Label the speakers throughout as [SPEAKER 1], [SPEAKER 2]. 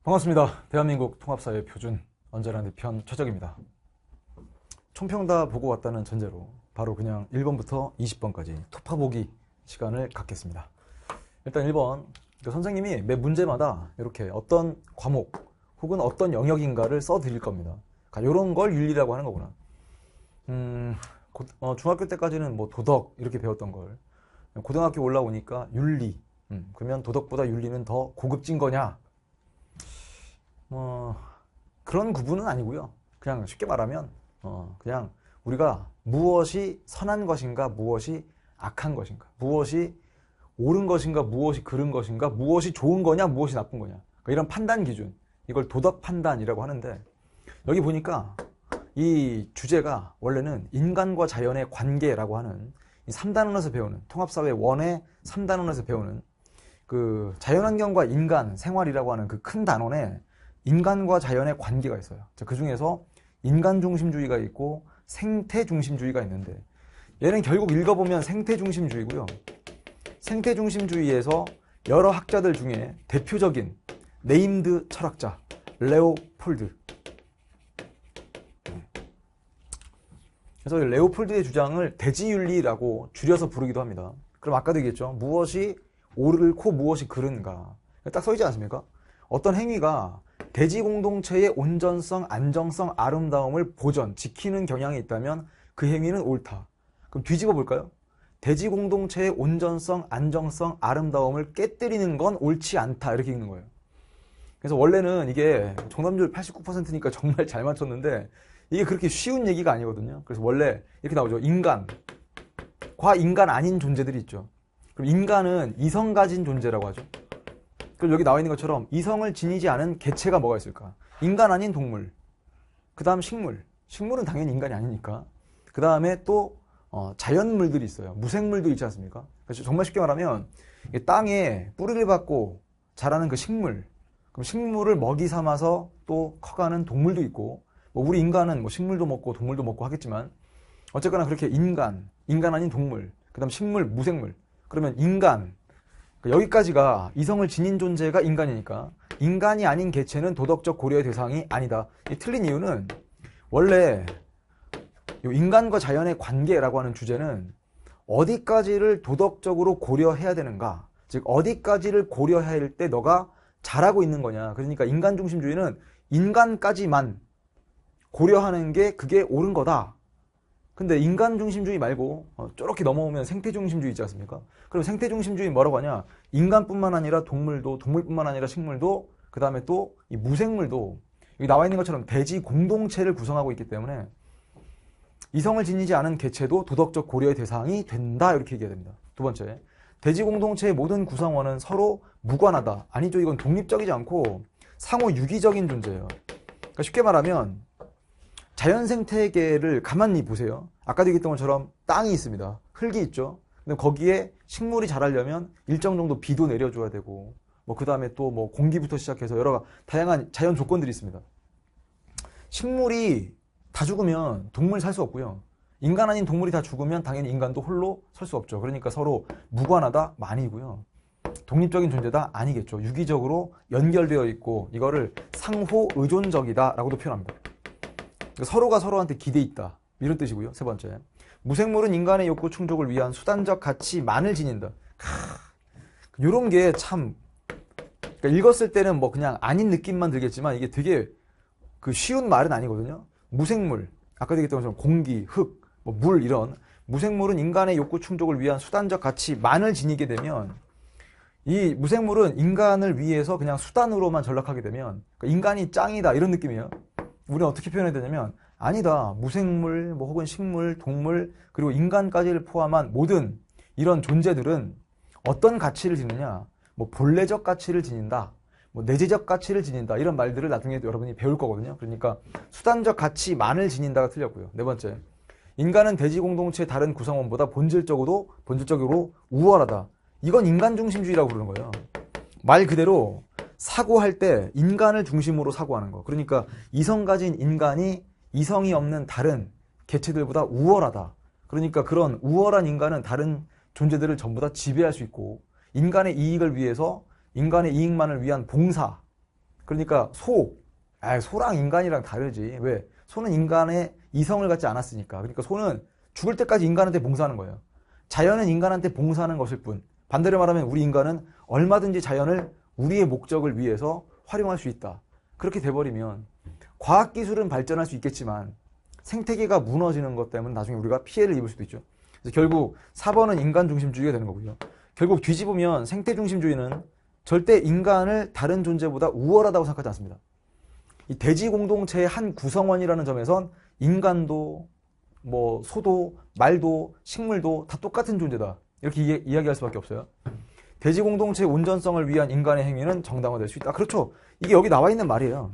[SPEAKER 1] 반갑습니다. 대한민국 통합사회 표준 언제나 내 편 최적입니다. 총평 다 보고 왔다는 전제로 바로 그냥 1번부터 20번까지 토파보기 시간을 갖겠습니다. 일단 1번, 선생님이 매 문제마다 이렇게 어떤 과목 혹은 어떤 영역인가를 써드릴 겁니다. 이런 걸 윤리라고 하는 거구나. 중학교 때까지는 뭐 도덕 이렇게 배웠던 걸 고등학교 올라오니까 윤리. 그러면 도덕보다 윤리는 더 고급진 거냐? 그런 구분은 아니고요. 그냥 쉽게 말하면 그냥 우리가 무엇이 선한 것인가, 무엇이 악한 것인가, 무엇이 옳은 것인가, 무엇이 그른 것인가, 무엇이 좋은 거냐, 무엇이 나쁜 거냐, 이런 판단 기준, 이걸 도덕 판단이라고 하는데, 여기 보니까 이 주제가 원래는 인간과 자연의 관계라고 하는 이 3단원에서 배우는, 통합사회 1의 3단원에서 배우는 그 자연환경과 인간 생활이라고 하는 그 큰 단원에 인간과 자연의 관계가 있어요. 그 중에서 인간 중심주의가 있고 생태 중심주의가 있는데, 얘는 결국 읽어보면 생태 중심주의고요. 생태 중심주의에서 여러 학자들 중에 대표적인 네임드 철학자 레오폴드. 그래서 레오폴드의 주장을 대지윤리라고 줄여서 부르기도 합니다. 그럼 아까도 얘기했죠. 무엇이 옳고 무엇이 그른가. 딱 써있지 않습니까? 어떤 행위가 대지 공동체의 온전성, 안정성, 아름다움을 보전, 지키는 경향이 있다면 그 행위는 옳다. 그럼 뒤집어 볼까요? 대지 공동체의 온전성, 안정성, 아름다움을 깨뜨리는 건 옳지 않다. 이렇게 읽는 거예요. 그래서 원래는 이게 정답률 89%니까 정말 잘 맞췄는데, 이게 그렇게 쉬운 얘기가 아니거든요. 그래서 원래 이렇게 나오죠. 인간과 인간 아닌 존재들이 있죠. 그럼 인간은 이성 가진 존재라고 하죠. 그럼 여기 나와 있는 것처럼 이성을 지니지 않은 개체가 뭐가 있을까? 인간 아닌 동물, 그 다음 식물. 식물은 당연히 인간이 아니니까. 그 다음에 또 자연물들이 있어요. 무생물도 있지 않습니까? 그래서 정말 쉽게 말하면 땅에 뿌리를 받고 자라는 그 식물, 그럼 식물을 먹이 삼아서 또 커가는 동물도 있고, 뭐 우리 인간은 뭐 식물도 먹고 동물도 먹고 하겠지만, 어쨌거나 그렇게 인간 아닌 동물, 그 다음 식물, 무생물. 그러면 인간, 여기까지가 이성을 지닌 존재가 인간이니까 인간이 아닌 개체는 도덕적 고려의 대상이 아니다. 틀린 이유는 원래 인간과 자연의 관계라고 하는 주제는 어디까지를 도덕적으로 고려해야 되는가, 즉 어디까지를 고려해야 할 때 너가 잘하고 있는 거냐. 그러니까 인간 중심주의는 인간까지만 고려하는 게 그게 옳은 거다. 근데 인간 중심주의 말고 저렇게 넘어오면 생태 중심주의 있지 않습니까? 그럼 생태 중심주의 뭐라고 하냐? 인간뿐만 아니라 동물도, 동물뿐만 아니라 식물도, 그 다음에 또 이 무생물도 여기 나와 있는 것처럼 대지 공동체를 구성하고 있기 때문에 이성을 지니지 않은 개체도 도덕적 고려의 대상이 된다. 이렇게 얘기해야 됩니다. 두 번째, 대지 공동체의 모든 구성원은 서로 무관하다. 아니죠. 이건 독립적이지 않고 상호 유기적인 존재예요. 그러니까 쉽게 말하면 자연 생태계를 가만히 보세요. 아까도 얘기했던 것처럼 땅이 있습니다. 흙이 있죠. 근데 거기에 식물이 자라려면 일정 정도 비도 내려줘야 되고, 뭐 그 다음에 또 뭐 공기부터 시작해서 여러 다양한 자연 조건들이 있습니다. 식물이 다 죽으면 동물 살 수 없고요. 인간 아닌 동물이 다 죽으면 당연히 인간도 홀로 설 수 없죠. 그러니까 서로 무관하다 많이고요. 독립적인 존재다 아니겠죠. 유기적으로 연결되어 있고 이거를 상호 의존적이다 라고도 표현합니다. 서로가 서로한테 기대 있다, 이런 뜻이고요. 세 번째, 무생물은 인간의 욕구 충족을 위한 수단적 가치만을 지닌다. 이런 게 참, 그러니까 읽었을 때는 뭐 그냥 아닌 느낌만 들겠지만 이게 되게 그 쉬운 말은 아니거든요. 무생물, 아까 얘기했던 것처럼 공기, 흙, 뭐 물, 이런 무생물은 인간의 욕구 충족을 위한 수단적 가치만을 지니게 되면, 이 무생물은 인간을 위해서 그냥 수단으로만 전락하게 되면 인간이 짱이다, 이런 느낌이에요. 우리는 어떻게 표현해야 되냐면, 아니다, 무생물, 뭐 혹은 식물, 동물, 그리고 인간까지를 포함한 모든 이런 존재들은 어떤 가치를 지느냐, 뭐 본래적 가치를 지닌다, 뭐 내재적 가치를 지닌다, 이런 말들을 나중에 여러분이 배울 거거든요. 그러니까 수단적 가치만을 지닌다가 틀렸고요. 네 번째, 인간은 대지 공동체의 다른 구성원보다 본질적으로 우월하다. 이건 인간 중심주의라고 부르는 거예요. 말 그대로 사고할 때 인간을 중심으로 사고하는 거. 그러니까 이성 가진 인간이 이성이 없는 다른 개체들보다 우월하다. 그러니까 그런 우월한 인간은 다른 존재들을 전부 다 지배할 수 있고, 인간의 이익을 위해서 인간의 이익만을 위한 봉사, 그러니까 소랑 인간이랑 다르지. 왜? 소는 인간의 이성을 갖지 않았으니까. 그러니까 소는 죽을 때까지 인간한테 봉사하는 거예요. 자연은 인간한테 봉사하는 것일 뿐. 반대로 말하면 우리 인간은 얼마든지 자연을 우리의 목적을 위해서 활용할 수 있다. 그렇게 돼버리면 과학기술은 발전할 수 있겠지만 생태계가 무너지는 것 때문에 나중에 우리가 피해를 입을 수도 있죠. 그래서 결국 4번은 인간 중심주의가 되는 거고요. 결국 뒤집으면 생태 중심주의는 절대 인간을 다른 존재보다 우월하다고 생각하지 않습니다. 이 대지 공동체의 한 구성원이라는 점에선 인간도 소도 말도 식물도 다 똑같은 존재다. 이렇게 이야기할 수밖에 없어요. 대지 공동체의 온전성을 위한 인간의 행위는 정당화될 수 있다. 그렇죠. 이게 여기 나와 있는 말이에요.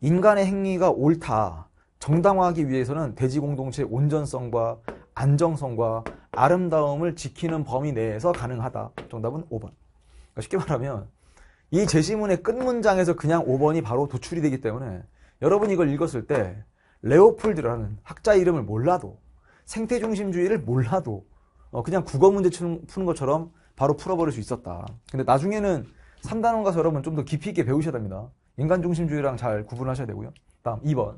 [SPEAKER 1] 인간의 행위가 옳다. 정당화하기 위해서는 대지 공동체의 온전성과 안정성과 아름다움을 지키는 범위 내에서 가능하다. 정답은 5번. 그러니까 쉽게 말하면 이 제시문의 끝 문장에서 그냥 5번이 바로 도출이 되기 때문에 여러분이 이걸 읽었을 때 레오폴드라는 학자 이름을 몰라도 생태중심주의를 몰라도 그냥 국어 문제 푸는 것처럼 바로 풀어버릴 수 있었다. 근데 나중에는 3단원 가서 여러분 좀 더 깊이 있게 배우셔야 됩니다. 인간중심주의랑 잘 구분하셔야 되고요. 다음 2번.